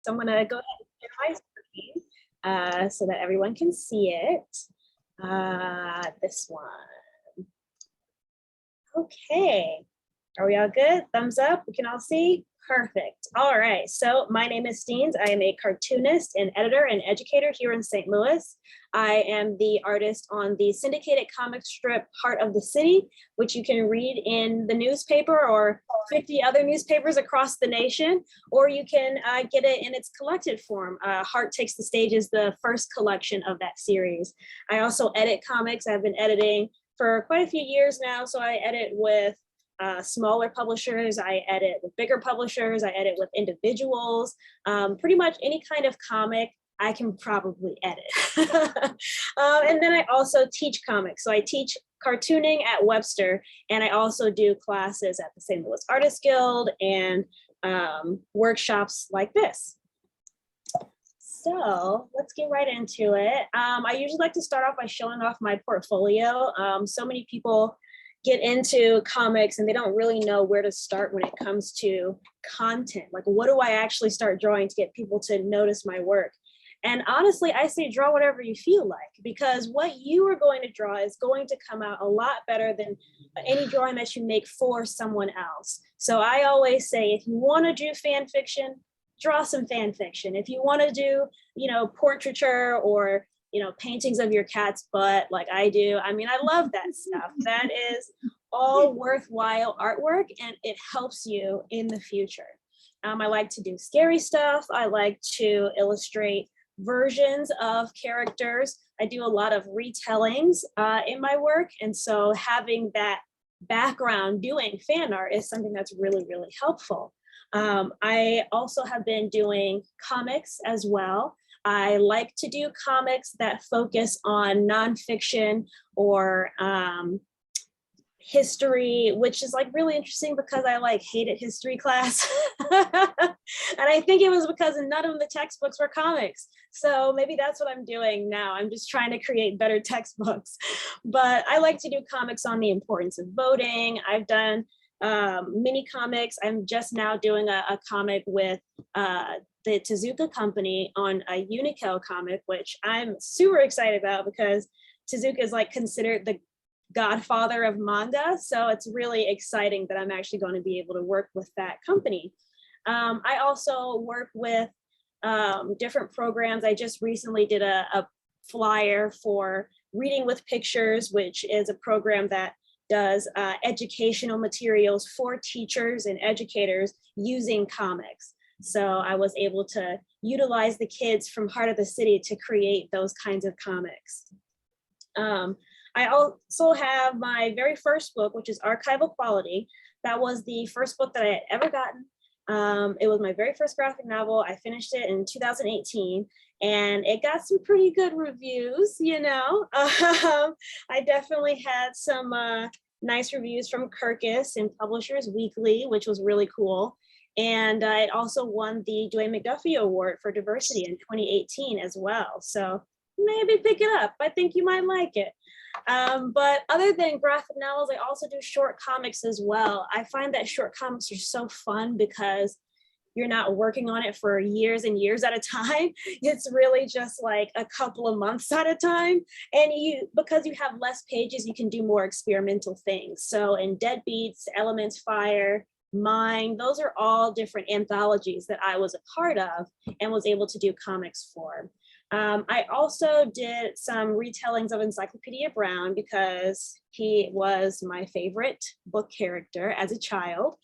So I'm gonna go ahead and share my screen so that everyone can see it. This one. Okay, are we all good? Thumbs up, we can all see? Perfect. All right, so my name is Steenz. I am a cartoonist and editor and educator here in St. Louis. I am the artist on the syndicated comic strip Heart of the City, which you can read in the newspaper or 50 other newspapers across the nation, or you can get it in its collected form. Heart Takes the Stage is the first collection of that series. I also edit comics. I've been editing for quite a few years now, so I edit with smaller publishers, I edit with bigger publishers, I edit with individuals, pretty much any kind of comic I can probably edit. And then I also teach comics. So I teach cartooning at Webster, and I also do classes at the St. Louis Artists Guild and workshops like this. So let's get right into it. I usually like to start off by showing off my portfolio. So many people get into comics and they don't really know where to start when it comes to content. Like, what do I actually start drawing to get people to notice my work? And honestly, I say draw whatever you feel like, because what you are going to draw is going to come out a lot better than any drawing that you make for someone else. So I always say, if you want to do fan fiction, draw some fan fiction. If you want to do, portraiture or paintings of your cat's butt like I do. I mean, I love that stuff. That is all worthwhile artwork, and it helps you in the future. I like to do scary stuff. I like to illustrate versions of characters. I do a lot of retellings in my work. And so having that background doing fan art is something that's really, really helpful. I also have been doing comics as well. I like to do comics that focus on nonfiction or history, which is like really interesting because I hated history class. And I think it was because none of the textbooks were comics. So maybe that's what I'm doing now. I'm just trying to create better textbooks. But I like to do comics on the importance of voting. I've done mini comics. I'm just now doing a comic with the Tezuka company on a Unikel comic, which I'm super excited about because Tezuka is considered the godfather of manga. So it's really exciting that I'm actually going to be able to work with that company. I also work with different programs. I just recently did a flyer for Reading with Pictures, which is a program that does educational materials for teachers and educators using comics. So I was able to utilize the kids from Heart of the City to create those kinds of comics. I also have my very first book, which is Archival Quality. That was the first book that I had ever gotten. It was my very first graphic novel. I finished it in 2018 and it got some pretty good reviews, I definitely had some nice reviews from Kirkus and Publishers Weekly, which was really cool. And it also won the Dwayne McDuffie Award for Diversity in 2018 as well. So maybe pick it up. I think you might like it. But other than graphic novels, I also do short comics as well. I find that short comics are so fun because you're not working on it for years and years at a time. It's really just like a couple of months at a time. And because you have less pages, you can do more experimental things. So in Deadbeats, Elements Fire, Mine, those are all different anthologies that I was a part of and was able to do comics for. I also did some retellings of Encyclopedia Brown because he was my favorite book character as a child.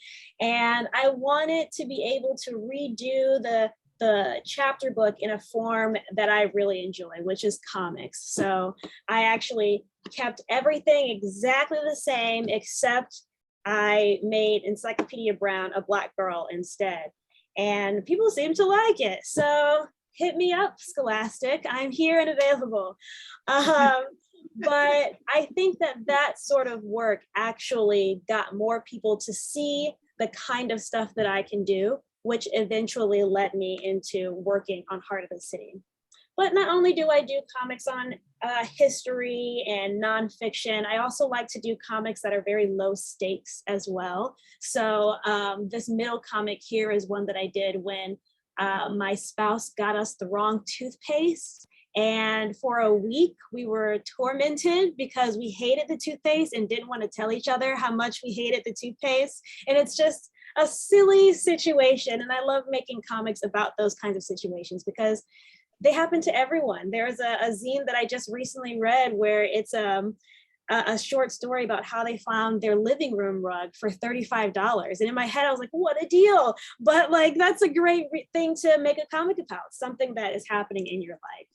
And I wanted to be able to redo the chapter book in a form that I really enjoy, which is comics. So I actually kept everything exactly the same, except I made Encyclopedia Brown a Black girl instead. And people seem to like it. So hit me up, Scholastic. I'm here and available. But I think that sort of work actually got more people to see the kind of stuff that I can do, which eventually led me into working on Heart of the City. But not only do I do comics on history and nonfiction, I also like to do comics that are very low stakes as well. So this middle comic here is one that I did when My spouse got us the wrong toothpaste. And for a week, we were tormented because we hated the toothpaste and didn't want to tell each other how much we hated the toothpaste. And it's just a silly situation. And I love making comics about those kinds of situations because they happen to everyone. There's a zine that I just recently read where it's a short story about how they found their living room rug for $35. And in my head, I was like, what a deal. But like, that's a great thing to make a comic about, something that is happening in your life.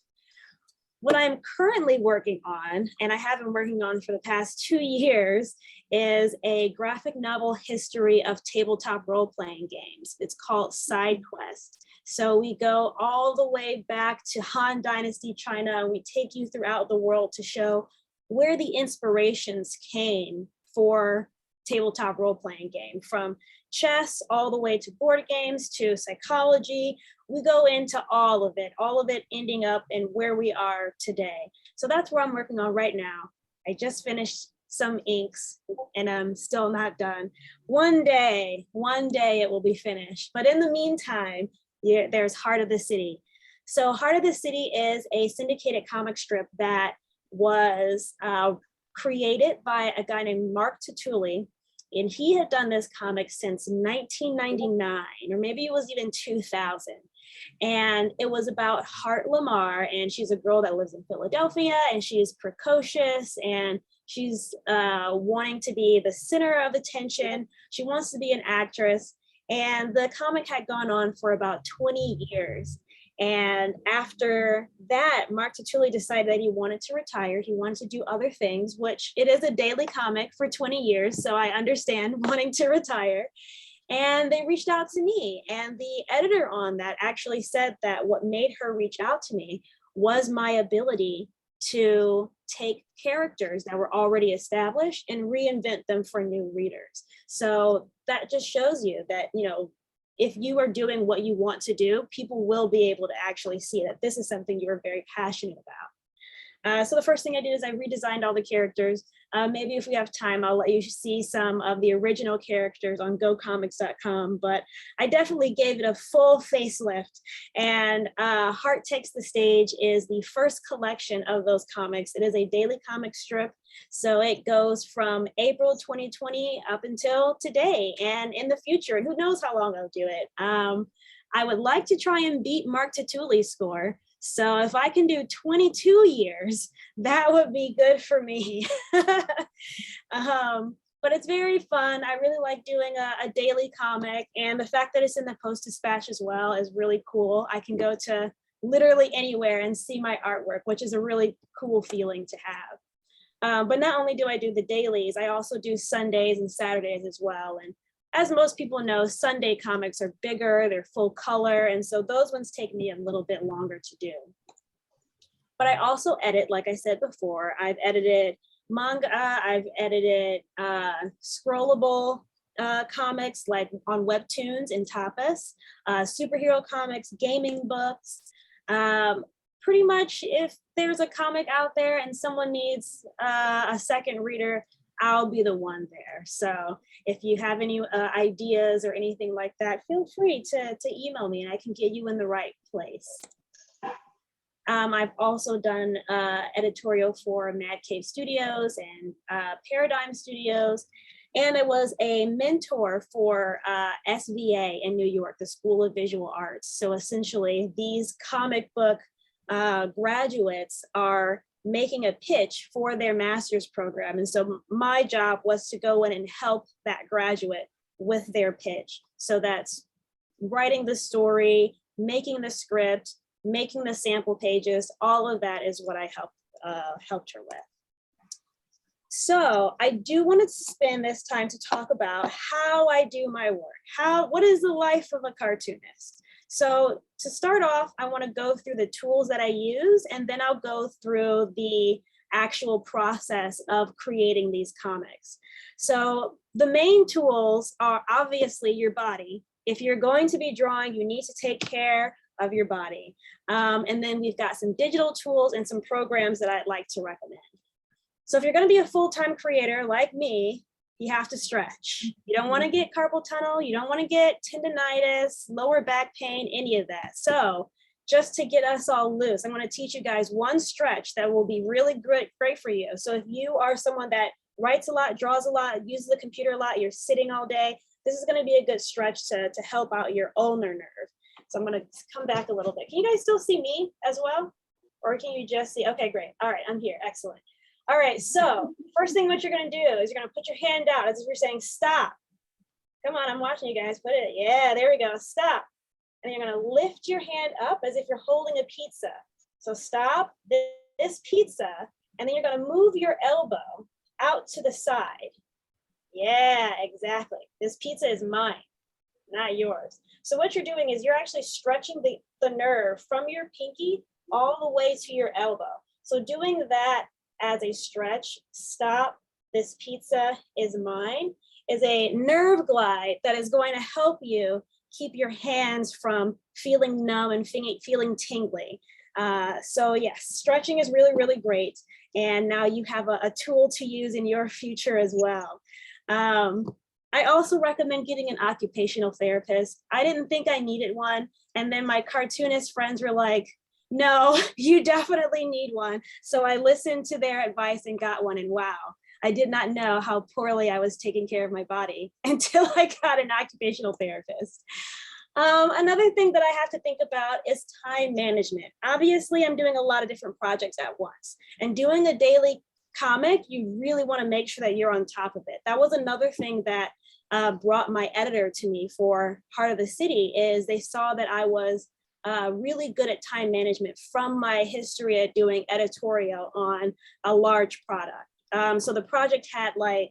What I'm currently working on, and I have been working on for the past 2 years, is a graphic novel history of tabletop role-playing games. It's called Side Quest. So we go all the way back to Han Dynasty China. We take you throughout the world to show where the inspirations came for tabletop role-playing game, from chess all the way to board games to psychology. We go into all of it ending up in where we are today. So that's where I'm working on right now. I just finished some inks and I'm still not done. One day it will be finished. But in the meantime, there's Heart of the City. So Heart of the City is a syndicated comic strip that was created by a guy named Mark Tutuli. And he had done this comic since 1999, or maybe it was even 2000. And it was about Hart Lamar, and she's a girl that lives in Philadelphia, and she's precocious, and she's wanting to be the center of attention. She wants to be an actress. And the comic had gone on for about 20 years. And after that, Mark Tutuli decided that he wanted to retire. He wanted to do other things, which it is a daily comic for 20 years. So I understand wanting to retire. And they reached out to me. And the editor on that actually said that what made her reach out to me was my ability to take characters that were already established and reinvent them for new readers. So that just shows you that, you know, if you are doing what you want to do, people will be able to actually see that this is something you're very passionate about. So the first thing I did is I redesigned all the characters. Maybe if we have time, I'll let you see some of the original characters on gocomics.com, but I definitely gave it a full facelift. And Heart Takes the Stage is the first collection of those comics. It is a daily comic strip. So it goes from April 2020 up until today and in the future, and who knows how long I'll do it. I would like to try and beat Mark Tutuli's score. So if I can do 22 years, that would be good for me. But it's very fun. I really like doing a daily comic, and the fact that it's in the Post-Dispatch as well is really cool. I can go to literally anywhere and see my artwork, which is a really cool feeling to have. But not only do I do the dailies, I also do Sundays and Saturdays as well. And as most people know, Sunday comics are bigger, they're full color, and so those ones take me a little bit longer to do. But I also edit, like I said before, I've edited manga, I've edited scrollable comics like on webtoons and tapas, superhero comics, gaming books. Pretty much if there's a comic out there and someone needs a second reader, I'll be the one there. So if you have any ideas or anything like that, feel free to email me and I can get you in the right place. I've also done editorial for Mad Cave Studios and Paradigm Studios. And I was a mentor for SVA in New York, the School of Visual Arts. So essentially these comic book graduates are making a pitch for their master's program. And so my job was to go in and help that graduate with their pitch. So that's writing the story, making the script, making the sample pages, all of that is what I helped her with. So I do want to spend this time to talk about how I do my work. What is the life of a cartoonist? So to start off, I want to go through the tools that I use, and then I'll go through the actual process of creating these comics. So the main tools are obviously your body. If you're going to be drawing, you need to take care of your body. And then we've got some digital tools and some programs that I'd like to recommend. So if you're going to be a full-time creator like me, you have to stretch. You don't want to get carpal tunnel. You don't want to get tendonitis, lower back pain, any of that. So just to get us all loose, I'm going to teach you guys one stretch that will be really great for you. So if you are someone that writes a lot, draws a lot, uses the computer a lot, you're sitting all day, this is going to be a good stretch to help out your ulnar nerve. So I'm going to come back a little bit. Can you guys still see me as well? Or can you just see? Okay, great. All right, I'm here. Excellent. All right, so first thing what you're going to do is you're going to put your hand out as if you're saying stop. Come on, I'm watching you guys. Put it. Yeah, there we go. Stop. And you're going to lift your hand up as if you're holding a pizza. So stop this pizza, and then you're going to move your elbow out to the side. Yeah, exactly. This pizza is mine, not yours. So what you're doing is you're actually stretching the nerve from your pinky all the way to your elbow. So doing that as a stretch, stop, this pizza is mine, is a nerve glide that is going to help you keep your hands from feeling numb and feeling tingly. So yes, stretching is really, really great. And now you have a tool to use in your future as well. I also recommend getting an occupational therapist. I didn't think I needed one. And then my cartoonist friends were like, no, you definitely need one. So I listened to their advice and got one, and wow, I did not know how poorly I was taking care of my body until I got an occupational therapist. Another thing that I have to think about is time management. Obviously, I'm doing a lot of different projects at once, and doing a daily comic, you really want to make sure that you're on top of it. That was another thing that brought my editor to me for Heart of the City, is they saw that I was really good at time management from my history at doing editorial on a large product. So the project had like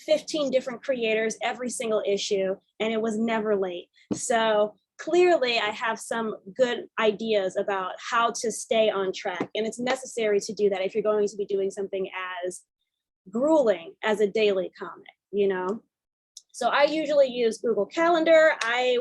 15 different creators every single issue, and it was never late. So clearly I have some good ideas about how to stay on track, and it's necessary to do that if you're going to be doing something as grueling as a daily comic, you know? So I usually use Google Calendar.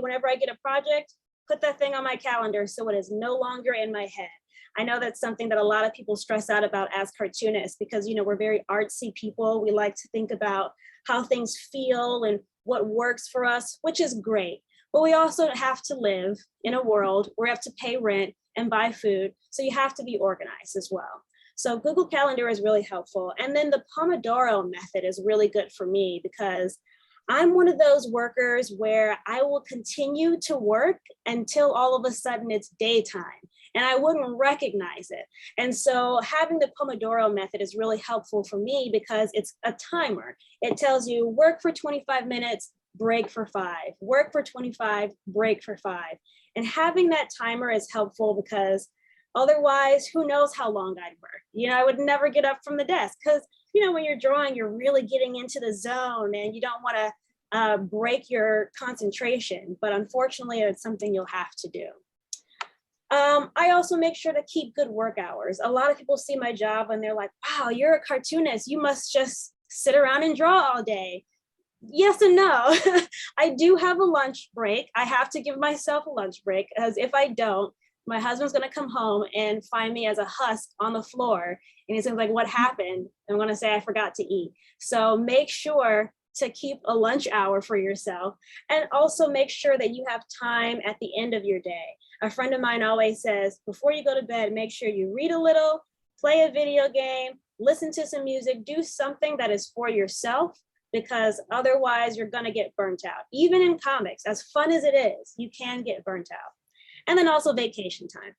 Whenever I get a project, put that thing on my calendar so it is no longer in my head. I know that's something that a lot of people stress out about as cartoonists, because, you know, we're very artsy people. We like to think about how things feel and what works for us, which is great. But we also have to live in a world where we have to pay rent and buy food. So you have to be organized as well. So Google Calendar is really helpful. And then the Pomodoro method is really good for me, because I'm one of those workers where I will continue to work until all of a sudden it's daytime, and I wouldn't recognize it. And so having the Pomodoro method is really helpful for me, because it's a timer. It tells you work for 25 minutes, break for 5, work for 25, break for 5. And having that timer is helpful, because otherwise, who knows how long I'd work. You know, I would never get up from the desk, because, you know, when you're drawing, you're really getting into the zone, and you don't want to break your concentration. But unfortunately, it's something you'll have to do. I also make sure to keep good work hours. A lot of people see my job and they're like, wow, you're a cartoonist. You must just sit around and draw all day. Yes and no. I do have a lunch break. I have to give myself a lunch break, because if I don't, my husband's going to come home and find me as a husk on the floor. And he's going to be like, what happened? And I'm going to say, I forgot to eat. So make sure to keep a lunch hour for yourself, and also make sure that you have time at the end of your day. A friend of mine always says, before you go to bed, make sure you read a little, play a video game, listen to some music, do something that is for yourself, because otherwise you're going to get burnt out. Even in comics, as fun as it is, you can get burnt out. And then also vacation time.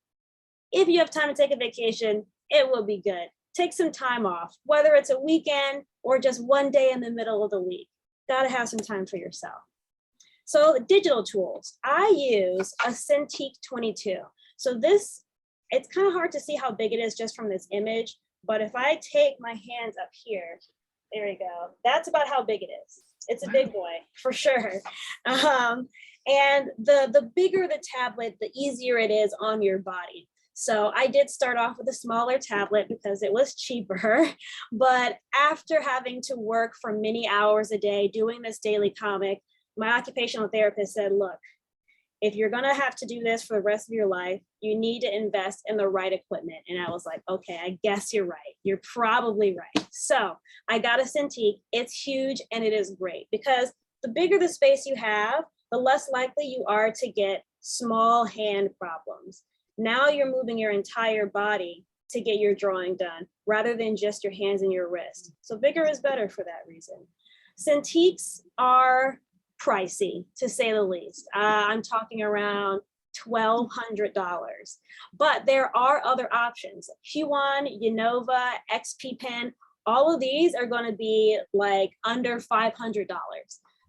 If you have time to take a vacation, it will be good. Take some time off, whether it's a weekend or just one day in the middle of the week. Got to have some time for yourself. So digital tools, I use a Cintiq 22. So this, it's kind of hard to see how big it is just from this image, but if I take my hands up here, there we go. That's about how big it is. It's a big boy for sure. And the bigger the tablet, the easier it is on your body. So I did start off with a smaller tablet because it was cheaper, but after having to work for many hours a day doing this daily comic, my occupational therapist said, look, if you're gonna have to do this for the rest of your life, you need to invest in the right equipment. And I was like, okay, I guess you're right. You're probably right. So I got a Cintiq. It's huge and it is great because the bigger the space you have, the less likely you are to get small hand problems. Now you're moving your entire body to get your drawing done rather than just your hands and your wrist. So bigger is better for that reason. Cintiqs are pricey, to say the least. I'm talking around $1,200, but there are other options. Huon, Unova, XP Pen, all of these are going to be like under $500.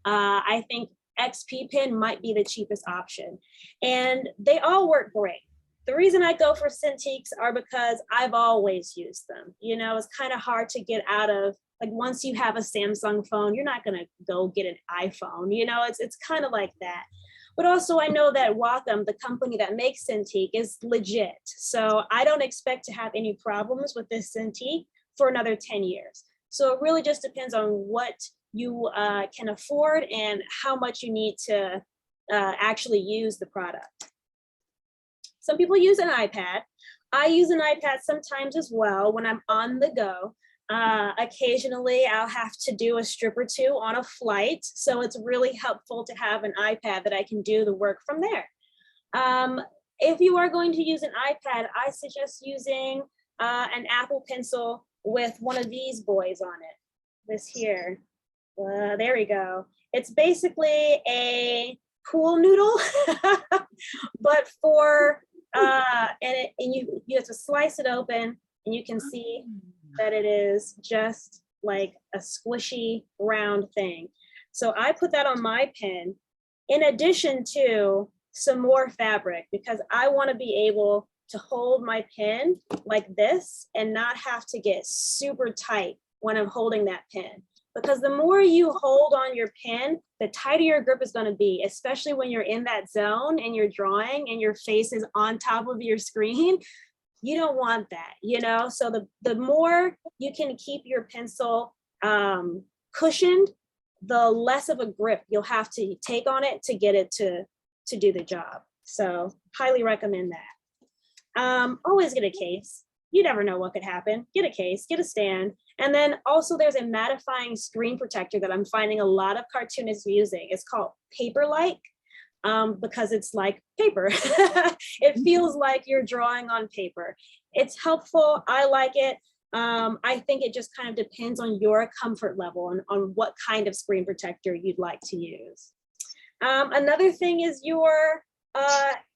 I think XP Pen might be the cheapest option, and they all work great. The reason I go for Cintiqs are because I've always used them. You know, it's kind of hard to get out of, like once you have a Samsung phone, you're not gonna go get an iPhone. You know, it's kind of like that. But also I know that Wacom, the company that makes Cintiq, is legit. So I don't expect to have any problems with this Cintiq for another 10 years. So it really just depends on what you can afford and how much you need to actually use the product. Some people use an iPad. I use an iPad sometimes as well when I'm on the go. Occasionally I'll have to do a strip or two on a flight. So it's really helpful to have an iPad that I can do the work from there. If you are going to use an iPad, I suggest using an Apple Pencil with one of these boys on it. This here, there we go. It's basically a pool noodle, but for, and you have to slice it open and you can see that it is just like a squishy round thing. So I put that on my pen in addition to some more fabric because I want to be able to hold my pen like this and not have to get super tight when I'm holding that pen. Because the more you hold on your pen, the tighter your grip is going to be, especially when you're in that zone and you're drawing and your face is on top of your screen. You don't want that, you know? So the more you can keep your pencil cushioned, the less of a grip you'll have to take on it to get it to do the job. So highly recommend that. Always get a case. You never know what could happen. Get a case, get a stand. And then also there's a mattifying screen protector that I'm finding a lot of cartoonists using. It's called Paper-like because it's like paper. It feels like you're drawing on paper. It's helpful, I like it. I think it just kind of depends on your comfort level and on what kind of screen protector you'd like to use. Another thing is your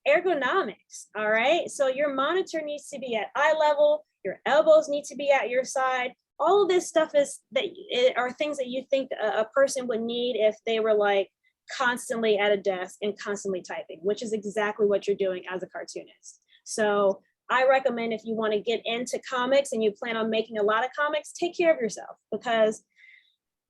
ergonomics, all right? So your monitor needs to be at eye level, your elbows need to be at your side. All of this stuff are things that you think a person would need if they were like constantly at a desk and constantly typing, which is exactly what you're doing as a cartoonist. So I recommend if you want to get into comics and you plan on making a lot of comics, take care of yourself, because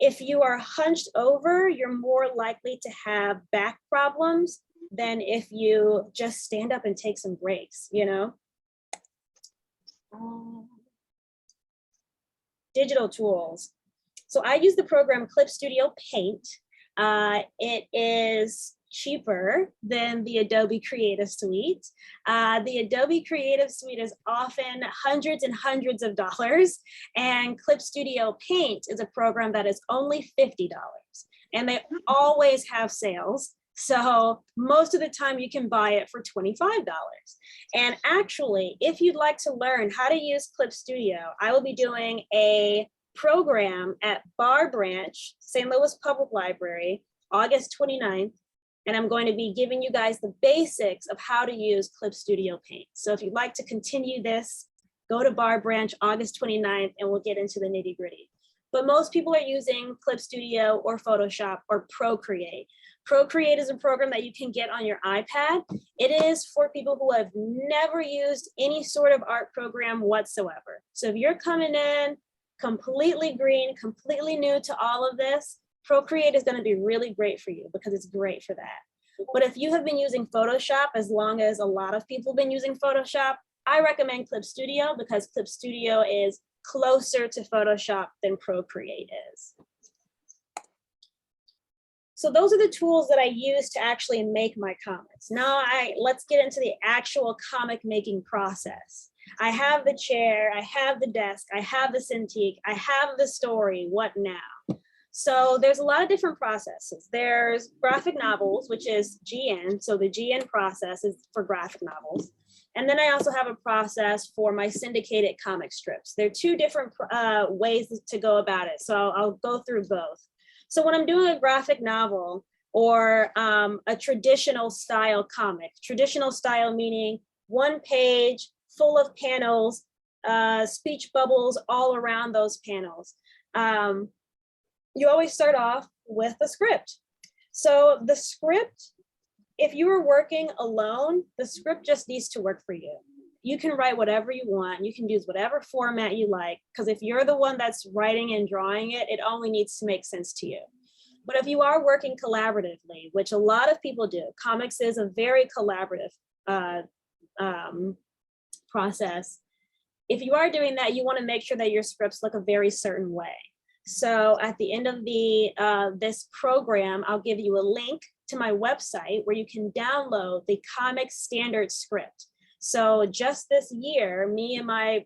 if you are hunched over, you're more likely to have back problems than if you just stand up and take some breaks, you know? Digital tools. So I use the program Clip Studio Paint. It is cheaper than the Adobe Creative Suite. The Adobe Creative Suite is often hundreds and hundreds of dollars, and Clip Studio Paint is a program that is only $50, and they always have sales. So most of the time you can buy it for $25. And actually, if you'd like to learn how to use Clip Studio, I will be doing a program at Bar Branch, St. Louis Public Library, August 29th. And I'm going to be giving you guys the basics of how to use Clip Studio Paint. So if you'd like to continue this, go to Bar Branch August 29th and we'll get into the nitty gritty. But most people are using Clip Studio or Photoshop or Procreate. Procreate is a program that you can get on your iPad. It is for people who have never used any sort of art program whatsoever. So if you're coming in completely green, completely new to all of this, Procreate is going to be really great for you because it's great for that. But if you have been using Photoshop, as long as a lot of people have been using Photoshop, I recommend Clip Studio because Clip Studio is closer to Photoshop than Procreate is. So those are the tools that I use to actually make my comics. Now let's get into the actual comic making process. I have the chair, I have the desk, I have the Cintiq, I have the story, what now? So there's a lot of different processes. There's graphic novels, which is GN. So the GN process is for graphic novels. And then I also have a process for my syndicated comic strips. There are two different ways to go about it. So I'll go through both. So when I'm doing a graphic novel or a traditional style comic, traditional style meaning one page full of panels, speech bubbles all around those panels. You always start off with a script. So the script, if you were working alone, the script just needs to work for you. You can write whatever you want. You can use whatever format you like, because if you're the one that's writing and drawing it, it only needs to make sense to you. But if you are working collaboratively, which a lot of people do, comics is a very collaborative process. If you are doing that, you want to make sure that your scripts look a very certain way. So at the end of this program, I'll give you a link to my website where you can download the comic standard script. So just this year, me and my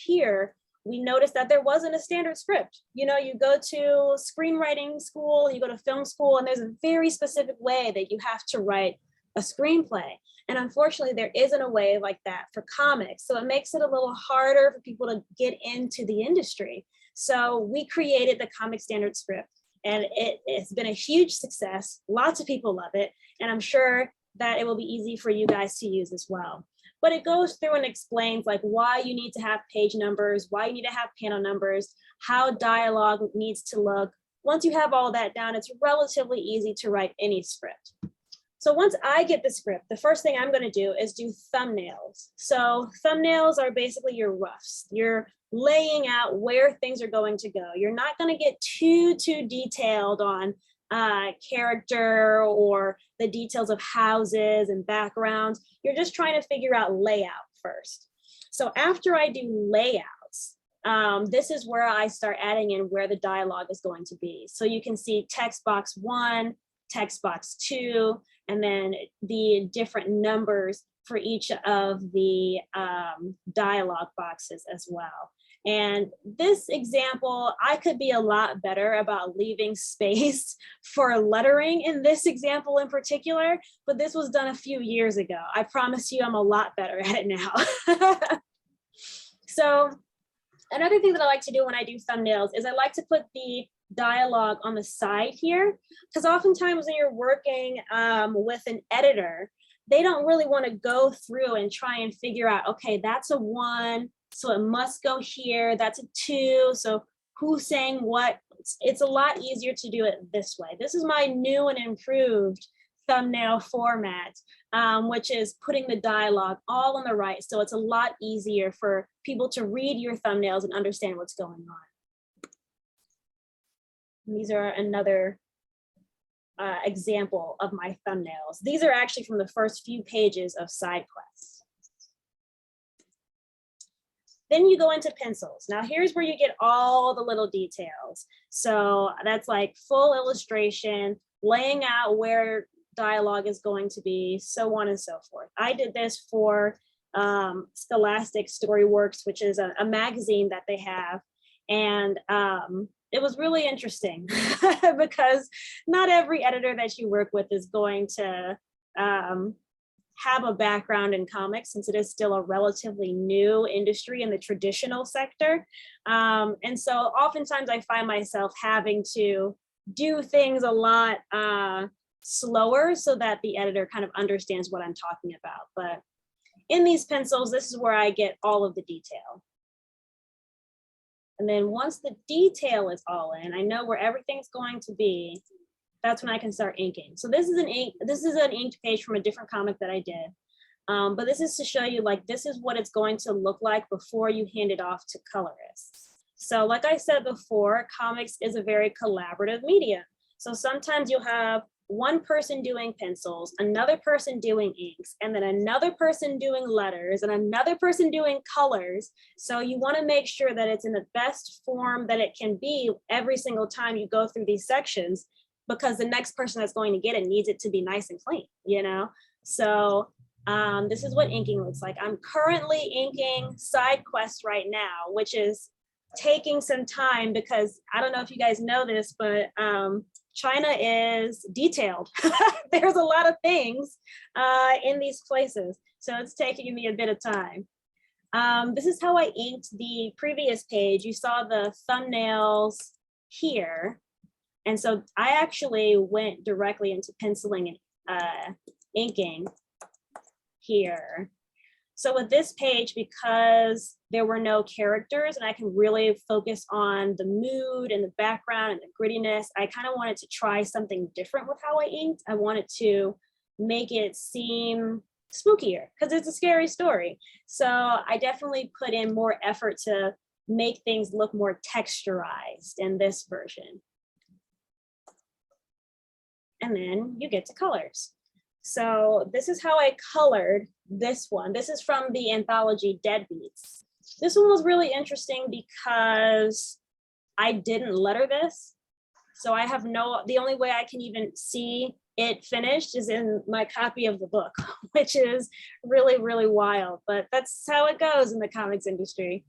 peer, we noticed that there wasn't a standard script. You know, you go to screenwriting school, you go to film school, and there's a very specific way that you have to write a screenplay. And unfortunately, there isn't a way like that for comics. So it makes it a little harder for people to get into the industry. So we created the comic standard script, and it's been a huge success. Lots of people love it. And I'm sure that it will be easy for you guys to use as well. But it goes through and explains like why you need to have page numbers, why you need to have panel numbers, how dialogue needs to look. Once you have all that down, it's relatively easy to write any script. So once I get the script, the first thing I'm going to do is do thumbnails. So thumbnails are basically your roughs. You're laying out where things are going to go. You're not going to get too detailed on character or the details of houses and backgrounds. You're just trying to figure out layout first. So after I do layouts, this is where I start adding in where the dialogue is going to be. So you can see text box 1, text box 2, and then the different numbers for each of the dialogue boxes as well. And this example, I could be a lot better about leaving space for lettering in this example in particular, but this was done a few years ago. I promise you I'm a lot better at it now. So another thing that I like to do when I do thumbnails is I like to put the dialogue on the side here, because oftentimes when you're working with an editor, they don't really want to go through and try and figure out, okay, that's a 1, so it must go here, that's a 2, so who's saying what? It's a lot easier to do it this way. This is my new and improved thumbnail format, which is putting the dialogue all on the right, so it's a lot easier for people to read your thumbnails and understand what's going on. These are another example of my thumbnails. These are actually from the first few pages of side quests. Then you go into pencils. Now here's where you get all the little details. So that's like full illustration, laying out where dialogue is going to be, so on and so forth. I did this for Scholastic Storyworks, which is a magazine that they have. And it was really interesting because not every editor that you work with is going to have a background in comics, since it is still a relatively new industry in the traditional sector. And so oftentimes I find myself having to do things a lot slower so that the editor kind of understands what I'm talking about. But in these pencils, this is where I get all of the detail. And then once the detail is all in, I know where everything's going to be, that's when I can start inking. So this is an inked page from a different comic that I did. But this is to show you, like, this is what it's going to look like before you hand it off to colorists. So like I said before, comics is a very collaborative medium. So sometimes you'll have one person doing pencils, another person doing inks, and then another person doing letters, and another person doing colors. So you want to make sure that it's in the best form that it can be every single time you go through these sections. because the next person that's going to get it needs it to be nice and clean, you know? So this is what inking looks like. I'm currently inking Side Quest right now, which is taking some time because I don't know if you guys know this, but China is detailed. There's a lot of things in these places. So it's taking me a bit of time. This is how I inked the previous page. You saw the thumbnails here. And so I actually went directly into penciling and inking here. So with this page, because there were no characters and I can really focus on the mood and the background and the grittiness, I kind of wanted to try something different with how I inked. I wanted to make it seem spookier because it's a scary story. So I definitely put in more effort to make things look more texturized in this version. And then you get to colors. So this is how I colored this one. This is from the anthology Deadbeats. This one was really interesting because I didn't letter this. So I have the only way I can even see it finished is in my copy of the book, which is really, really wild, but that's how it goes in the comics industry.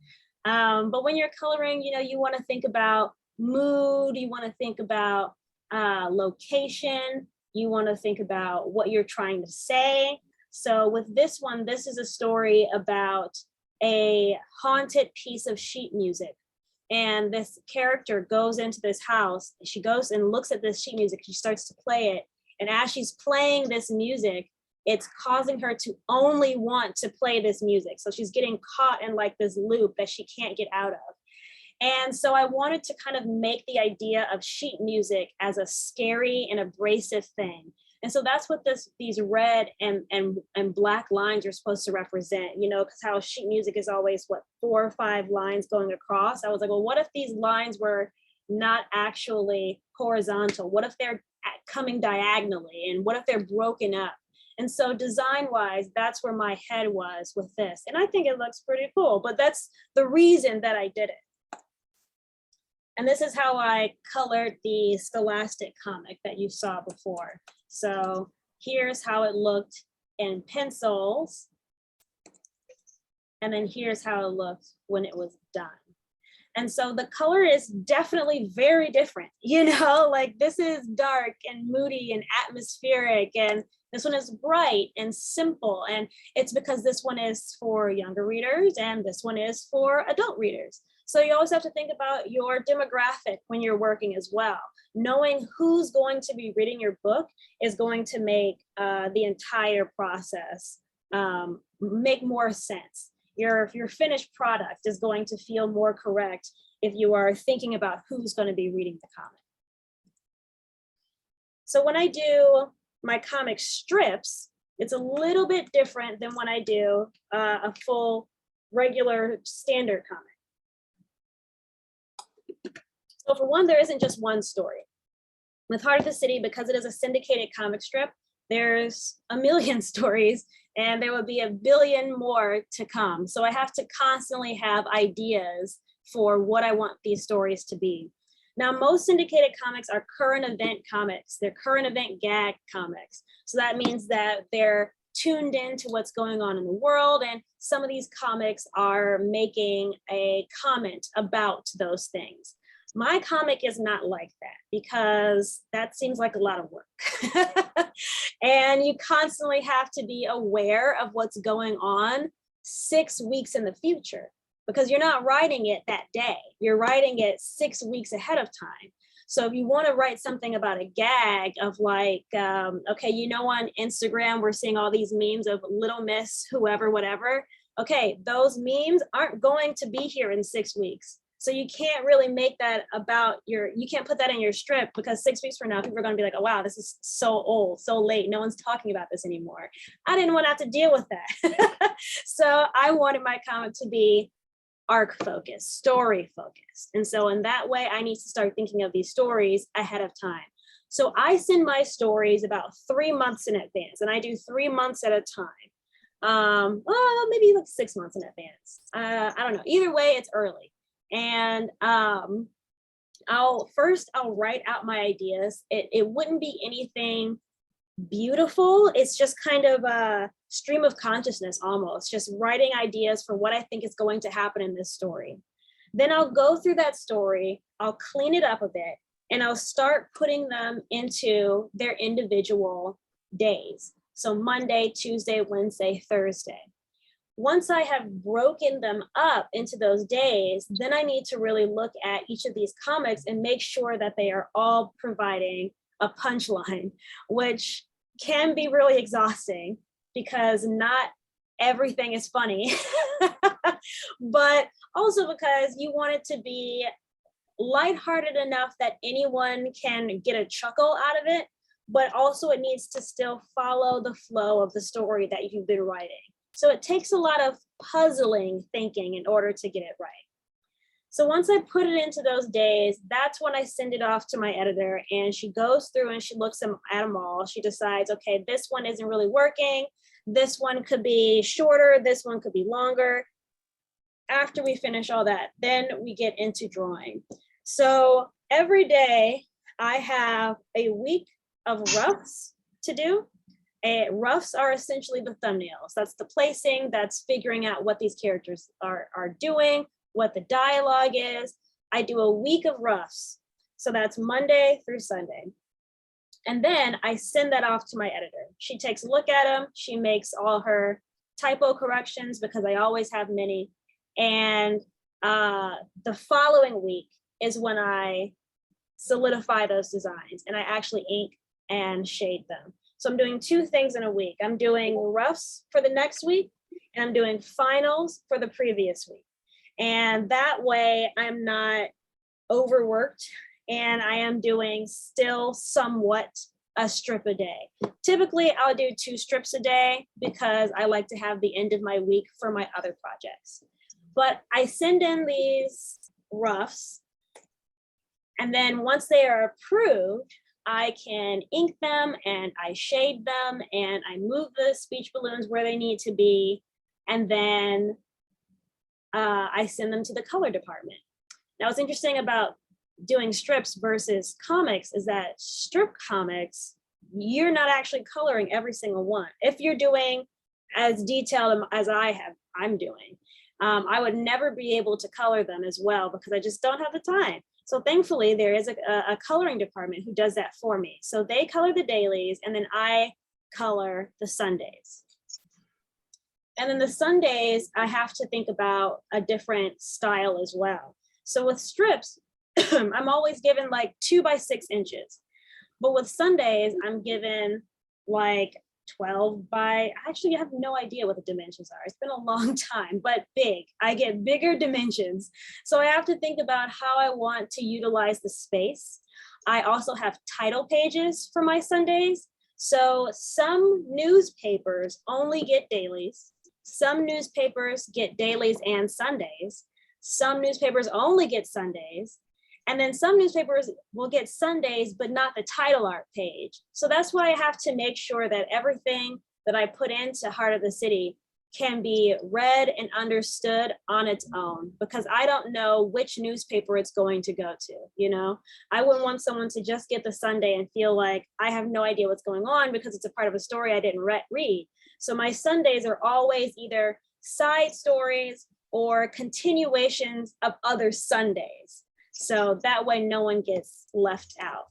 But when you're coloring, you know, you want to think about mood, you want to think about location, you want to think about what you're trying to say. So with this one, this is a story about a haunted piece of sheet music. And this character goes into this house. She goes and looks at this sheet music. She starts to play it. And as she's playing this music, it's causing her to only want to play this music. So she's getting caught in like this loop that she can't get out of. And so I wanted to kind of make the idea of sheet music as a scary and abrasive thing. And so that's what these red and black lines are supposed to represent, you know, because how sheet music is always, what, 4 or 5 lines going across. I was like, well, what if these lines were not actually horizontal? What if they're coming diagonally? And what if they're broken up? And so design-wise, that's where my head was with this. And I think it looks pretty cool, but that's the reason that I did it. And this is how I colored the Scholastic comic that you saw before. So here's how it looked in pencils. And then here's how it looked when it was done. And so the color is definitely very different, you know, like this is dark and moody and atmospheric, and this one is bright and simple. And it's because this one is for younger readers and this one is for adult readers. So you always have to think about your demographic when you're working as well. Knowing who's going to be reading your book is going to make the entire process make more sense. Your finished product is going to feel more correct if you are thinking about who's going to be reading the comic. So when I do my comic strips, it's a little bit different than when I do a full regular standard comic. So for one, there isn't just one story. With Heart of the City, because it is a syndicated comic strip, there's a million stories and there will be a billion more to come. So I have to constantly have ideas for what I want these stories to be. Now, most syndicated comics are current event comics. They're current event gag comics. So that means that they're tuned into what's going on in the world. And some of these comics are making a comment about those things. My comic is not like that because that seems like a lot of work. And you constantly have to be aware of what's going on 6 weeks in the future because you're not writing it that day. You're writing it 6 weeks ahead of time. So if you want to write something about a gag of like, okay, you know, on Instagram, we're seeing all these memes of Little Miss, whoever, whatever. Okay, those memes aren't going to be here in 6 weeks. So you can't really make that about you can't put that in your strip because 6 weeks from now, people are going to be like, oh, wow, this is so old, so late. No one's talking about this anymore. I didn't want to have to deal with that. So I wanted my comic to be arc focused, story focused. And so in that way, I need to start thinking of these stories ahead of time. So I send my stories about 3 months in advance, and I do 3 months at a time. Well, maybe like 6 months in advance. I don't know. Either way, it's early. And I'll write out my ideas. It wouldn't be anything beautiful. It's just kind of a stream of consciousness almost, just writing ideas for what I think is going to happen in this story. Then I'll go through that story, I'll clean it up a bit, and I'll start putting them into their individual days. So Monday, Tuesday, Wednesday, Thursday. Once I have broken them up into those days, then I need to really look at each of these comics and make sure that they are all providing a punchline, which can be really exhausting because not everything is funny, but also because you want it to be lighthearted enough that anyone can get a chuckle out of it, but also it needs to still follow the flow of the story that you've been writing. So it takes a lot of puzzling thinking in order to get it right. So once I put it into those days, that's when I send it off to my editor, and she goes through and she looks at them all. She decides, okay, this one isn't really working. This one could be shorter. This one could be longer. After we finish all that, then we get into drawing. So every day I have a week of roughs to do. Roughs are essentially the thumbnails. That's the placing, that's figuring out what these characters are doing, what the dialogue is. I do a week of roughs. So that's Monday through Sunday. And then I send that off to my editor. She takes a look at them. She makes all her typo corrections because I always have many. And the following week is when I solidify those designs and I actually ink and shade them. So I'm doing two things in a week. I'm doing roughs for the next week and I'm doing finals for the previous week. And that way I'm not overworked and I am doing still somewhat a strip a day. Typically I'll do 2 strips a day because I like to have the end of my week for my other projects. But I send in these roughs and then once they are approved, I can ink them and I shade them and I move the speech balloons where they need to be. And then I send them to the color department. Now what's interesting about doing strips versus comics is that strip comics, you're not actually coloring every single one. If you're doing as detailed as I'm doing, I would never be able to color them as well because I just don't have the time. So thankfully there is a coloring department who does that for me. So they color the dailies and then I color the Sundays. And then the Sundays, I have to think about a different style as well. So with strips, I'm always given like 2 by 6 inches. But with Sundays, I'm given like 12 by, actually I have no idea what the dimensions are. It's been a long time, but big. I get bigger dimensions. So I have to think about how I want to utilize the space. I also have title pages for my Sundays. So some newspapers only get dailies. Some newspapers get dailies and Sundays. Some newspapers only get Sundays. And then some newspapers will get Sundays, but not the title art page. So that's why I have to make sure that everything that I put into Heart of the City can be read and understood on its own, because I don't know which newspaper it's going to go to, you know? I wouldn't want someone to just get the Sunday and feel like I have no idea what's going on because it's a part of a story I didn't read. So my Sundays are always either side stories or continuations of other Sundays. So that way no one gets left out.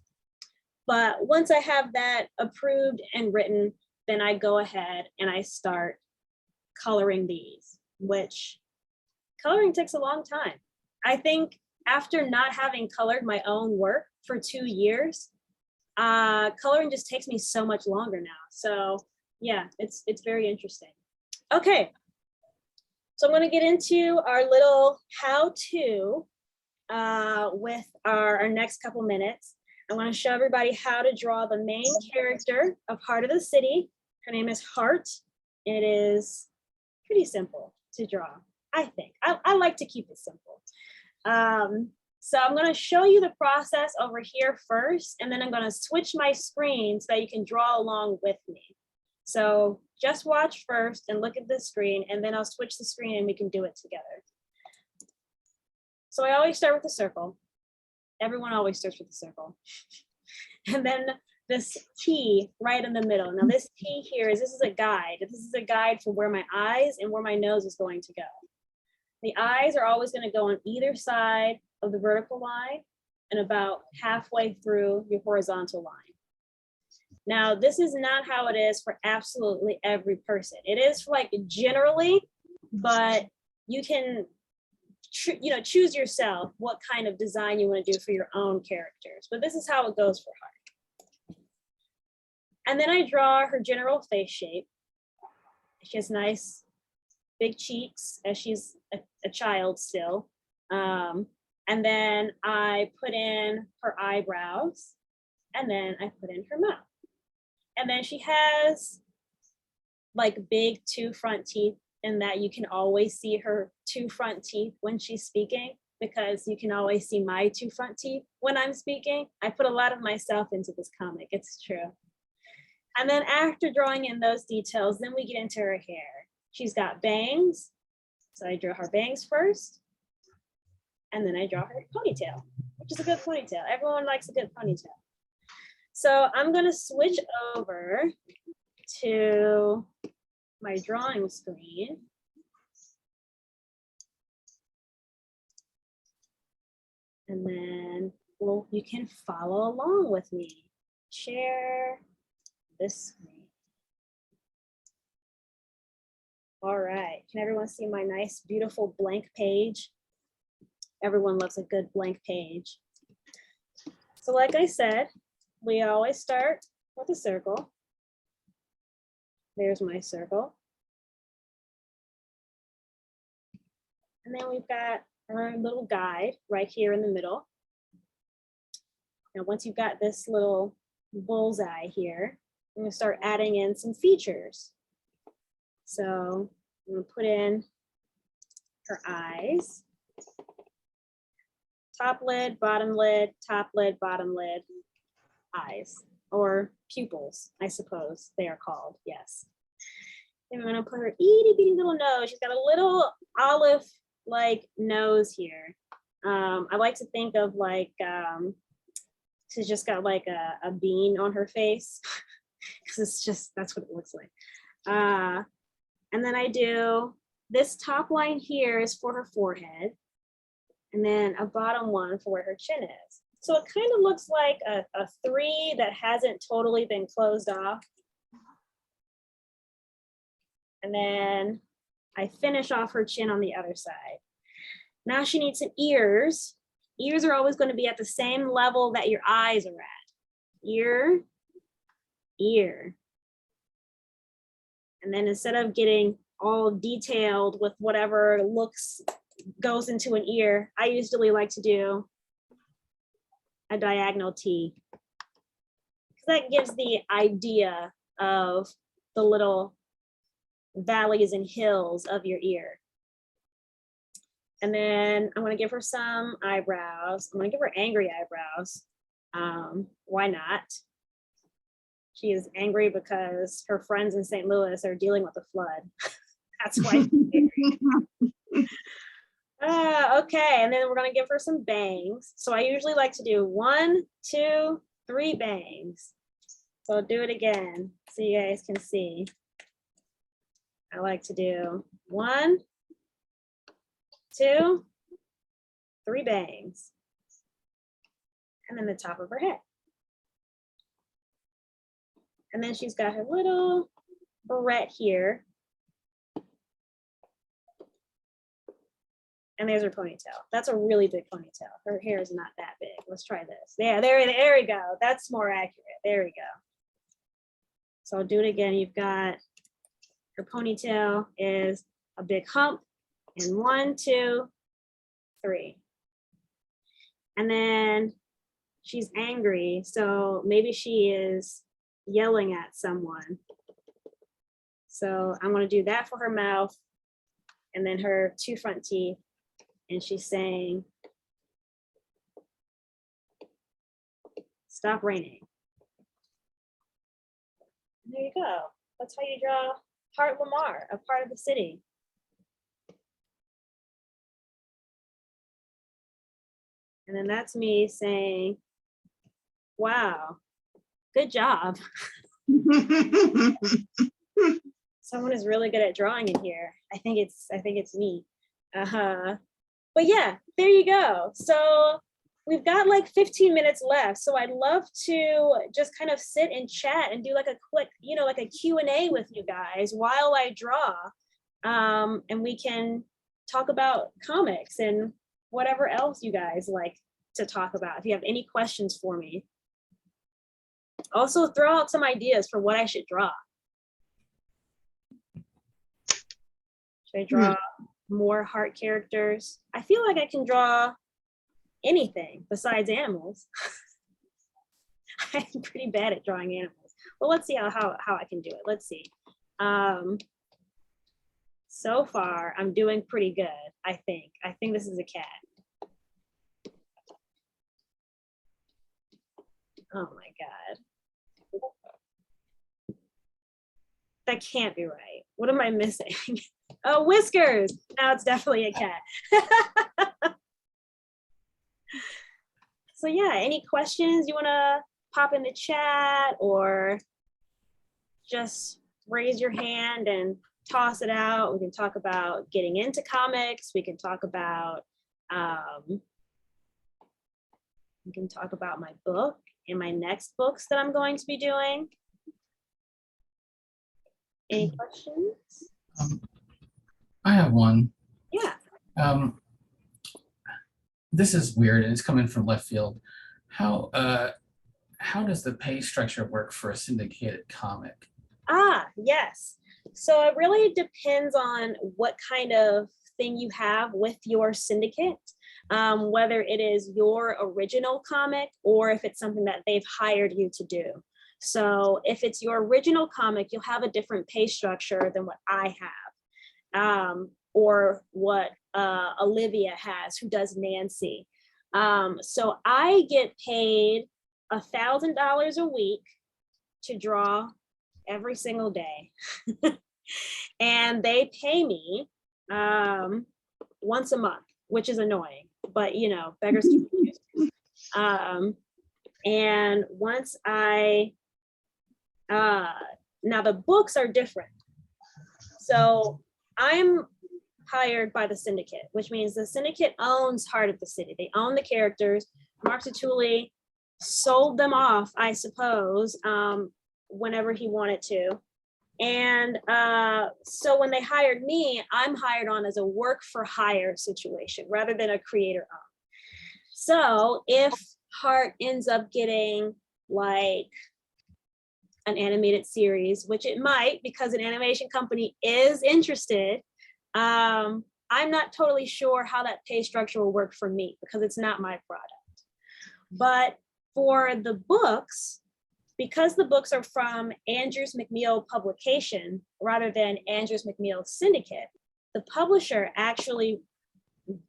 But once I have that approved and written, then I go ahead and I start coloring these, which coloring takes a long time. I think after not having colored my own work for 2 years, coloring just takes me so much longer now. So yeah, it's very interesting. Okay, so I'm gonna get into our little how-to with our next couple minutes. I want to show everybody how to draw the main character of Heart of the City. Her name is Heart. It is pretty simple to draw, I think. I like to keep it simple. So I'm going to show you the process over here first, and then I'm going to switch my screen so that you can draw along with me. So just watch first and look at the screen, and then I'll switch the screen and we can do it together. So I always start with a circle. Everyone always starts with the circle. And then this T right in the middle. Now this T here this is a guide. This is a guide for where my eyes and where my nose is going to go. The eyes are always going to go on either side of the vertical line and about halfway through your horizontal line. Now, this is not how it is for absolutely every person. It is for like generally, but you can choose yourself what kind of design you want to do for your own characters. But this is how it goes for her. And then I draw her general face shape. She has nice big cheeks as she's a child still. And then I put in her eyebrows, and then I put in her mouth. And then she has like big 2 front teeth, in that you can always see her 2 front teeth when she's speaking, because you can always see my 2 front teeth when I'm speaking. I put a lot of myself into this comic, it's true. And then after drawing in those details, then we get into her hair. She's got bangs, so I draw her bangs first. And then I draw her ponytail, which is a good ponytail. Everyone likes a good ponytail. So I'm gonna switch over to my drawing screen. And then, well, you can follow along with me. Share this screen. All right, can everyone see my nice, beautiful blank page? Everyone loves a good blank page. So like I said, we always start with a circle. There's my circle. And then we've got our little guide right here in the middle. Now, once you've got this little bullseye here, I'm gonna start adding in some features. So I'm gonna put in her eyes. Top lid, bottom lid, top lid, bottom lid, eyes, or pupils, I suppose they are called, yes. And I'm gonna put her itty bitty little nose. She's got a little olive-like nose here. I like to think of like, she's just got like a bean on her face, because it's just, that's what it looks like. And then I do, this top line here is for her forehead, and then a bottom one for where her chin is. So it kind of looks like a 3 that hasn't totally been closed off. And then I finish off her chin on the other side. Now she needs some ears. Ears are always going to be at the same level that your eyes are at. Ear, ear. And then instead of getting all detailed with whatever goes into an ear, I usually like to do a diagonal T. That gives the idea of the little valleys and hills of your ear. And then I'm gonna give her some eyebrows. I'm gonna give her angry eyebrows. Why not? She is angry because her friends in St. Louis are dealing with a flood. That's why she's angry. Okay, and then we're gonna give her some bangs. So I usually like to do 1, 2, 3 bangs. So I'll do it again so you guys can see. I like to do 1, 2, 3 bangs. And then the top of her head. And then she's got her little barrette here. And there's her ponytail. That's a really big ponytail. Her hair is not that big. Let's try this. Yeah, there we go. That's more accurate. There we go. So I'll do it again. You've got her ponytail is a big hump, and 1, 2, 3. And then she's angry, so maybe she is yelling at someone. So I'm gonna do that for her mouth, and then her 2 front teeth, and she's saying, "Stop raining." And there you go. That's how you draw Heart Lamar, a part of the city. And then that's me saying, wow, good job. Someone is really good at drawing in here. I think it's neat. But yeah, there you go. So we've got like 15 minutes left. So I'd love to just kind of sit and chat and do like a quick, like a Q&A with you guys while I draw. And we can talk about comics and whatever else you guys like to talk about. If you have any questions for me. Also throw out some ideas for what I should draw. Should I draw more heart characters? I feel like I can draw anything besides animals. I'm pretty bad at drawing animals. Well, let's see how I can do it. Let's see. So far, I'm doing pretty good, I think. I think this is a cat. Oh my God. That can't be right. What am I missing? Oh, whiskers. Now it's definitely a cat. So yeah, any questions you want to pop in the chat or just raise your hand and toss it out. We can talk about getting into comics. We can talk about my book and my next books that I'm going to be doing. Any questions? I have one. Yeah. This is weird and it's coming from left field. How does the pay structure work for a syndicated comic? Yes. So it really depends on what kind of thing you have with your syndicate, whether it is your original comic or if it's something that they've hired you to do. So if it's your original comic, you'll have a different pay structure than what I have, or what Olivia has, who does Nancy. So I get paid $1,000 a week to draw every single day. And they pay me once a month, which is annoying, but beggars can't be choosers. And once now the books are different. So I'm hired by the syndicate, which means the syndicate owns Heart of the City. They own the characters. Mark Tutuli sold them off, I suppose, whenever he wanted to. And so when they hired me, I'm hired on as a work for hire situation rather than a creator owned. So if Heart ends up getting like an animated series, which it might because an animation company is interested, I'm not totally sure how that pay structure will work for me because it's not my product. But for the books, because the books are from Andrews McMeel publication rather than Andrews McMeel Syndicate, the publisher actually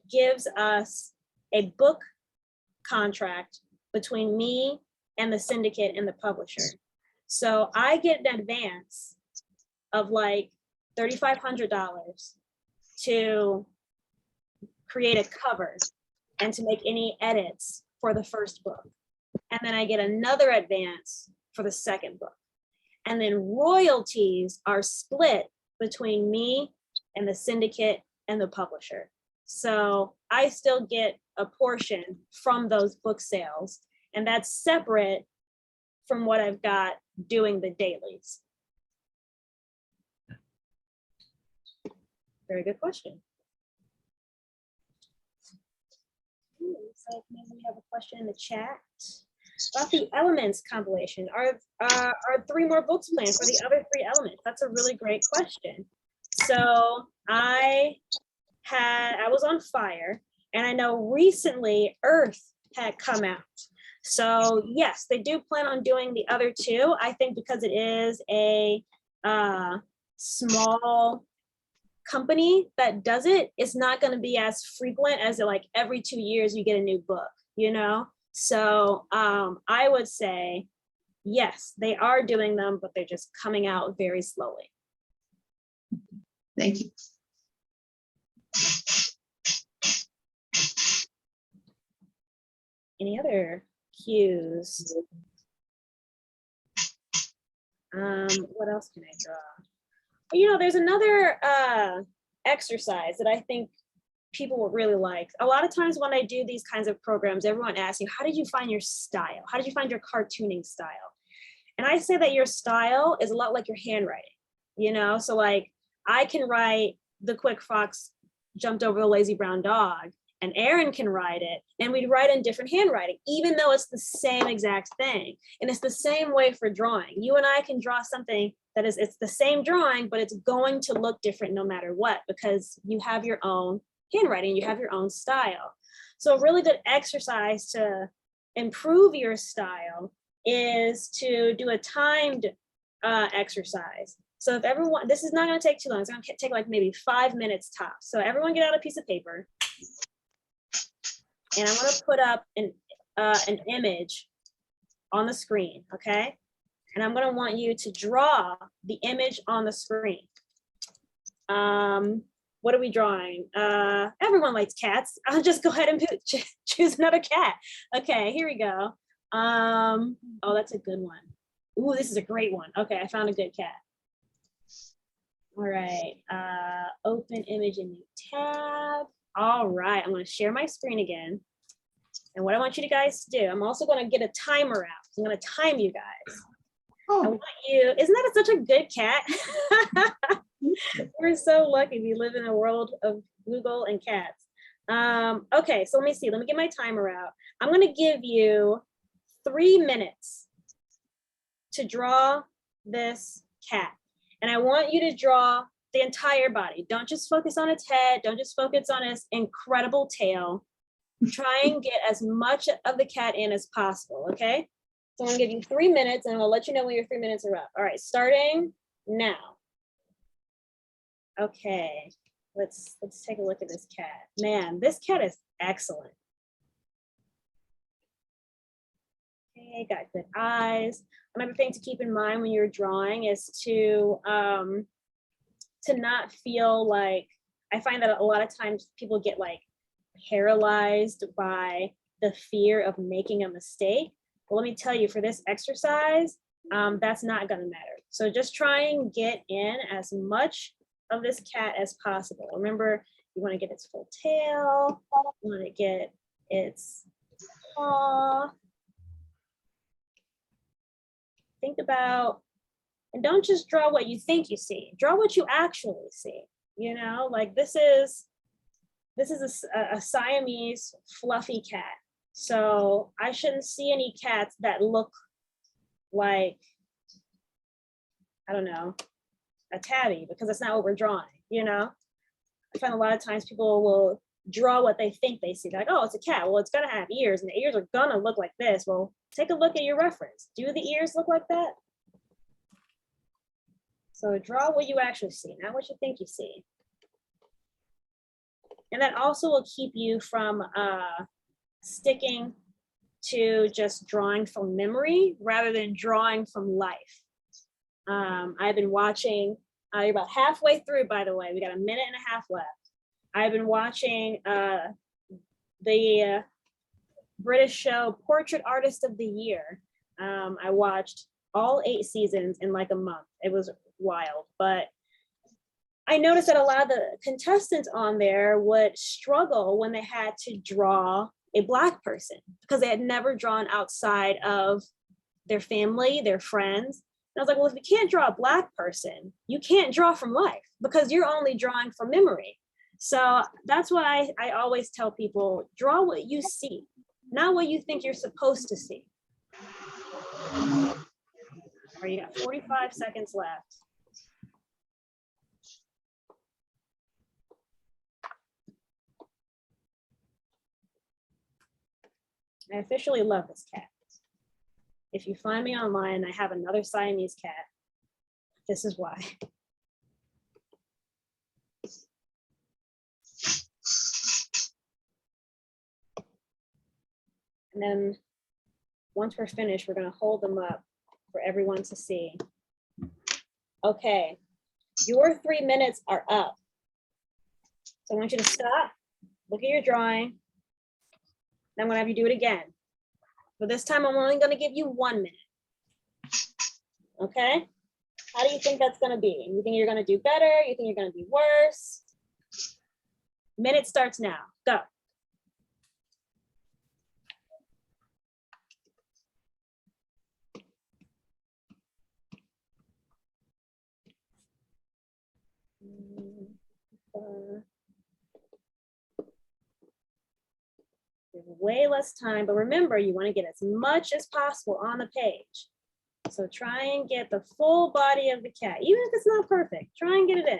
gives us a book contract between me and the syndicate and the publisher. So I get an advance of like $3,500 to create a cover and to make any edits for the first book. And then I get another advance for the second book. And then royalties are split between me and the syndicate and the publisher. So I still get a portion from those book sales, and that's separate from what I've got doing the dailies. Very good question. Looks like maybe we have a question in the chat about the Elements compilation. Are 3 more books planned for the other 3 elements? That's a really great question. So I was on Fire, and I know recently Earth had come out. So yes, they do plan on doing the other 2. I think because it is a small company that does it, it's not going to be as frequent as like every 2 years you get a new book, So I would say, yes, they are doing them, but they're just coming out very slowly. Thank you. Any other cues? What else can I draw? You know, there's another exercise that I think people will really like. A lot of times when I do these kinds of programs, everyone asks you, how did you find your style? How did you find your cartooning style? And I say that your style is a lot like your handwriting, you know? So like I can write the quick fox jumped over the lazy brown dog, and Aaron can write it, and we'd write in different handwriting, even though it's the same exact thing. And it's the same way for drawing. You and I can draw something that is, it's the same drawing, but it's going to look different no matter what, because you have your own handwriting, you have your own style. So a really good exercise to improve your style is to do a timed exercise. So if everyone, this is not going to take too long, it's going to take like maybe 5 minutes tops. So everyone get out a piece of paper, and I'm going to put up an image on the screen, okay? And I'm going to want you to draw the image on the screen. What are we drawing? Everyone likes cats. I'll just go ahead and choose another cat. Okay, here we go. Oh, that's a good one. Ooh, this is a great one. Okay, I found a good cat. All right, open image in new tab. All right, I'm gonna share my screen again. And what I want you guys to do, I'm also gonna get a timer out. I'm gonna time you guys. I want you, isn't that such a good cat? We're so lucky we live in a world of Google and cats. Okay, so let me see, let me get my timer out. I'm gonna give you 3 minutes to draw this cat. And I want you to draw the entire body. Don't just focus on its head. Don't just focus on its incredible tail. Try and get as much of the cat in as possible, okay? So I'm gonna give you 3 minutes, and I'll let you know when your 3 minutes are up. All right, starting now. Okay, let's take a look at this cat. Man, this cat is excellent. Okay, got good eyes. Another thing to keep in mind when you're drawing is to not feel like, I find that a lot of times people get like paralyzed by the fear of making a mistake. But let me tell you, for this exercise, that's not gonna matter. So just try and get in as much of this cat as possible. Remember, you wanna get its full tail, you wanna get its paw. Think about, and don't just draw what you think you see, draw what you actually see. You know, like this is a Siamese fluffy cat. So I shouldn't see any cats that look like, I don't know, a tabby, because that's not what we're drawing, you know? I find a lot of times people will draw what they think they see. They're like, oh, it's a cat. Well, it's gonna have ears, and the ears are gonna look like this. Well, take a look at your reference. Do the ears look like that? So draw what you actually see, not what you think you see. And that also will keep you from sticking to just drawing from memory rather than drawing from life. I've been watching, you're about halfway through, by the way, we got 1.5 minutes left. I've been watching the British show Portrait Artist of the Year. I watched all 8 seasons in like a month. It was wild, but I noticed that a lot of the contestants on there would struggle when they had to draw a Black person because they had never drawn outside of their family, their friends. And I was like, well, if you can't draw a Black person, you can't draw from life because you're only drawing from memory. So that's why I always tell people, draw what you see, not what you think you're supposed to see. All right, you got 45 seconds left. I officially love this cat. If you find me online and I have another Siamese cat, this is why. And then once we're finished, we're gonna hold them up for everyone to see. Okay, your 3 minutes are up. So I want you to stop, look at your drawing. Then I'm gonna have you do it again. But this time I'm only going to give you 1 minute. Okay? How do you think that's going to be? You think you're going to do better? You think you're going to do worse? Minute starts now. Go. There's way less time, but remember, you want to get as much as possible on the page. So try and get the full body of the cat, even if it's not perfect. Try and get it in.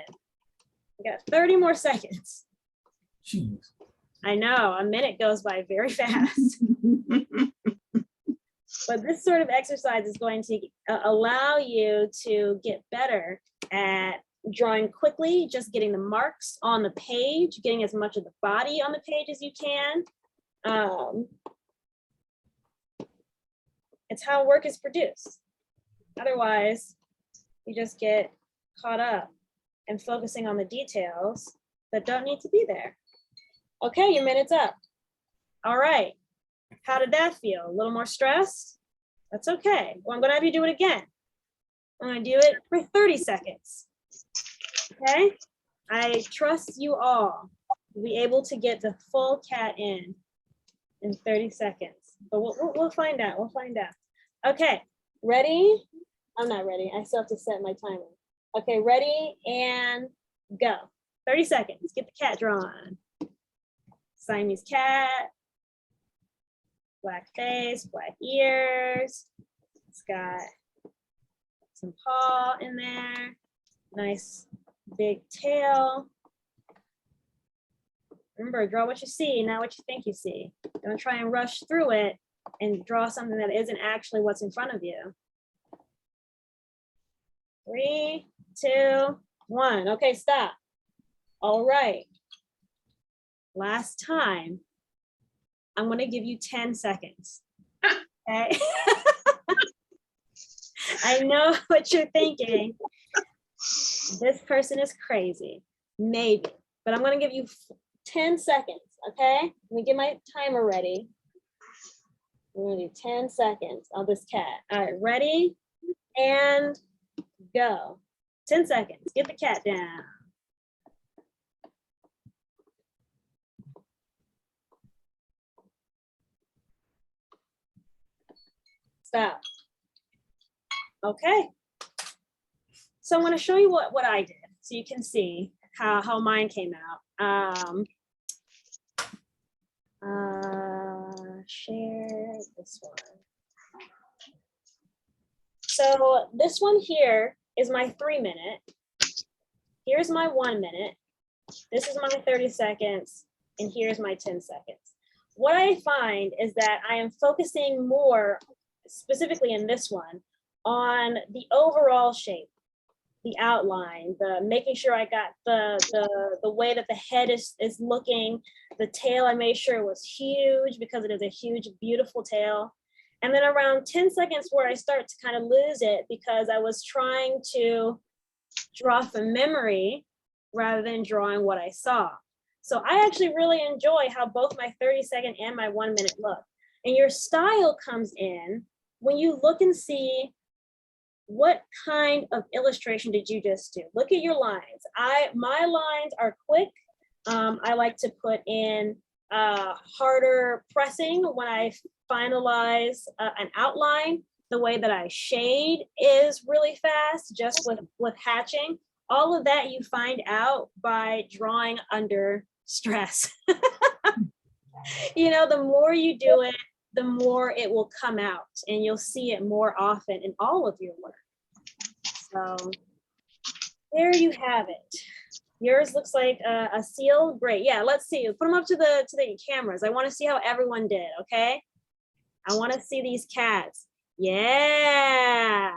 You got 30 more seconds. Jeez. I know, a minute goes by very fast. But this sort of exercise is going to allow you to get better at drawing quickly, just getting the marks on the page, getting as much of the body on the page as you can. It's how work is produced. Otherwise, you just get caught up and focusing on the details that don't need to be there. Okay, your minute's up. All right, how did that feel? A little more stressed? That's okay. Well, I'm gonna have you do it again. I'm gonna do it for 30 seconds. Okay, I trust you all to be able to get the full cat in 30 seconds, but we'll find out, we'll find out. Okay, ready? I'm not ready, I still have to set my timer. Okay, ready and go. 30 seconds, get the cat drawn. Siamese cat, black face, black ears. It's got some paw in there, nice big tail. Remember, draw what you see, not what you think you see. Don't try and rush through it and draw something that isn't actually what's in front of you. 3, 2, 1. Okay, stop. All right. Last time, I'm going to give you 10 seconds. Okay. I know what you're thinking. This person is crazy. Maybe. But I'm going to give you 10 seconds. Okay. Let me get my timer ready. I'm going to do 10 seconds on this cat. All right. Ready? And go. 10 seconds. Get the cat down. Stop. Okay. So I'm going to show you what I did so you can see how mine came out. Share this one. So this one here is my 3 minute. Here's my 1 minute. This is my 30 seconds. And here's my 10 seconds. What I find is that I am focusing more, specifically in this one, on the overall shape, the outline, the making sure I got the way that the head is looking. The tail, I made sure it was huge because it is a huge, beautiful tail. And then around 10 seconds where I start to kind of lose it because I was trying to draw from memory rather than drawing what I saw. So I actually really enjoy how both my 30-second and my 1 minute look. And your style comes in when you look and see what kind of illustration did you just do? Look at your lines. My lines are quick. I like to put in harder pressing when I finalize an outline. The way that I shade is really fast, just with hatching. All of that you find out by drawing under stress. You know, the more you do it, the more it will come out and you'll see it more often in all of your work. So there you have it. Yours looks like a seal. Great. Yeah, let's see. Put them up to the cameras. I want to see how everyone did, okay? I want to see these cats. Yeah,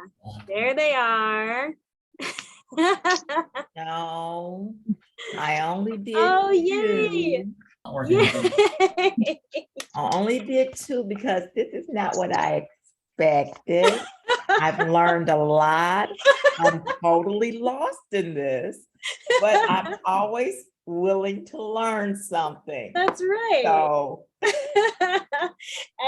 there they are. No, I only did Oh, two. yay. Not working with me. Yay. I only did two because this is not what I expected. I've learned a lot. I'm totally lost in this, but I'm always willing to learn something. That's right. So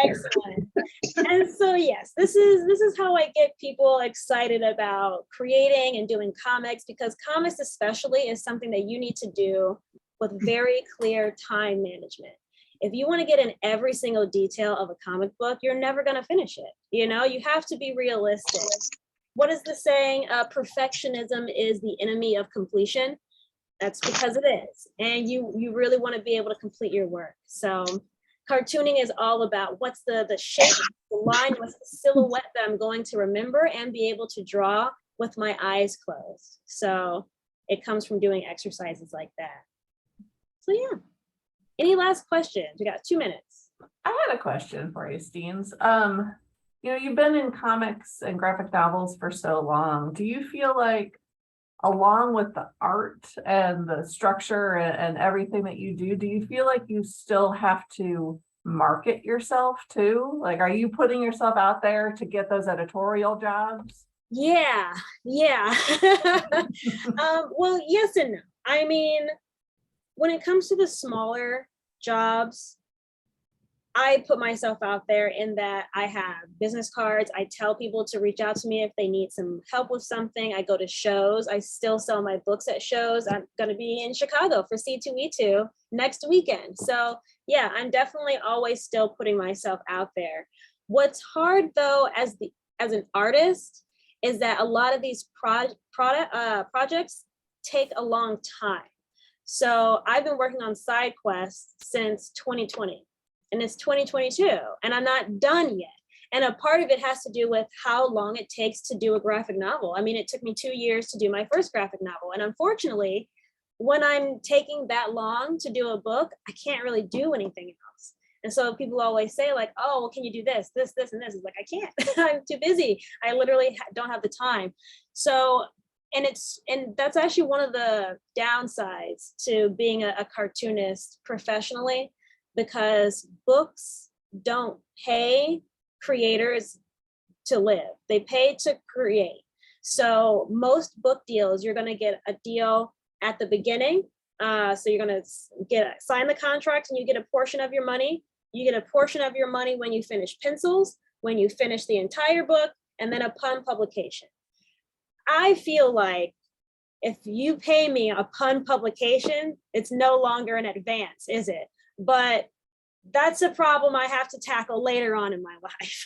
Excellent. And so yes, this is how I get people excited about creating and doing comics, because comics especially is something that you need to do with very clear time management. If you want to get in every single detail of a comic book, you're never going to finish it. You know, you have to be realistic. What is the saying? Perfectionism is the enemy of completion. That's because it is. And you really want to be able to complete your work. So cartooning is all about what's the shape, the line, what's the silhouette that I'm going to remember and be able to draw with my eyes closed. So it comes from doing exercises like that. So yeah. Any last questions? We got 2 minutes. I had a question for you, Steenz. You know, you've been in comics and graphic novels for so long. Do you feel like, along with the art and the structure and everything that you do you feel like you still have to market yourself too? Like, are you putting yourself out there to get those editorial jobs? Yeah. Well, yes and no. I mean, when it comes to the smaller jobs, I put myself out there in that I have business cards. I tell people to reach out to me if they need some help with something. I go to shows. I still sell my books at shows. I'm going to be in Chicago for C2E2 next weekend. So yeah, I'm definitely always still putting myself out there. What's hard though, as an artist, is that a lot of these projects take a long time. So I've been working on side quests since 2020. And it's 2022 and I'm not done yet. And a part of it has to do with how long it takes to do a graphic novel. I mean, it took me 2 years to do my first graphic novel. And unfortunately, when I'm taking that long to do a book, I can't really do anything else. And so people always say like, oh, well, can you do this, and this? It's like, I can't, I'm too busy. I literally don't have the time. So, and that's actually one of the downsides to being a cartoonist professionally, because books don't pay creators to live. They pay to create. So most book deals, you're going to get a deal at the beginning. So you're going to sign the contract and you get a portion of your money. You get a portion of your money when you finish pencils, when you finish the entire book, and then upon publication. I feel like if you pay me upon publication, it's no longer an advance, is it? But that's a problem I have to tackle later on in my life.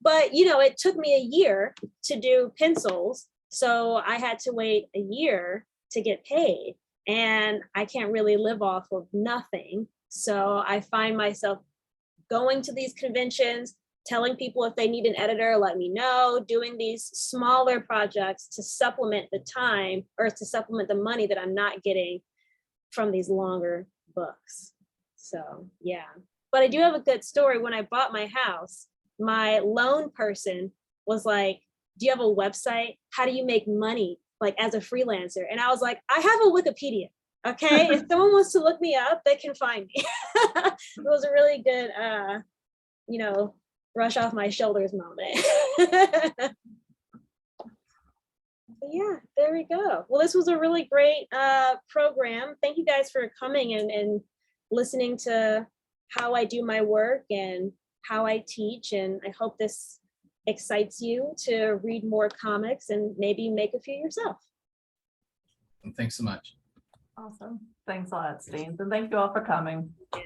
But, you know, it took me a year to do pencils. So I had to wait a year to get paid. And I can't really live off of nothing. So I find myself going to these conventions, telling people if they need an editor, let me know, doing these smaller projects to supplement the time or to supplement the money that I'm not getting from these longer books. So yeah, but I do have a good story. When I bought my house, my loan person was like, do you have a website? How do you make money like as a freelancer? And I was like, I have a Wikipedia. Okay, if someone wants to look me up, they can find me. It was a really good, you know, brush off my shoulders moment. But yeah, there we go. Well, this was a really great program. Thank you guys for coming and listening to how I do my work and how I teach. And I hope this excites you to read more comics and maybe make a few yourself. Thanks so much. Awesome. Thanks a lot, Steenz. And thank you all for coming. Yeah.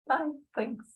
Bye. Thanks.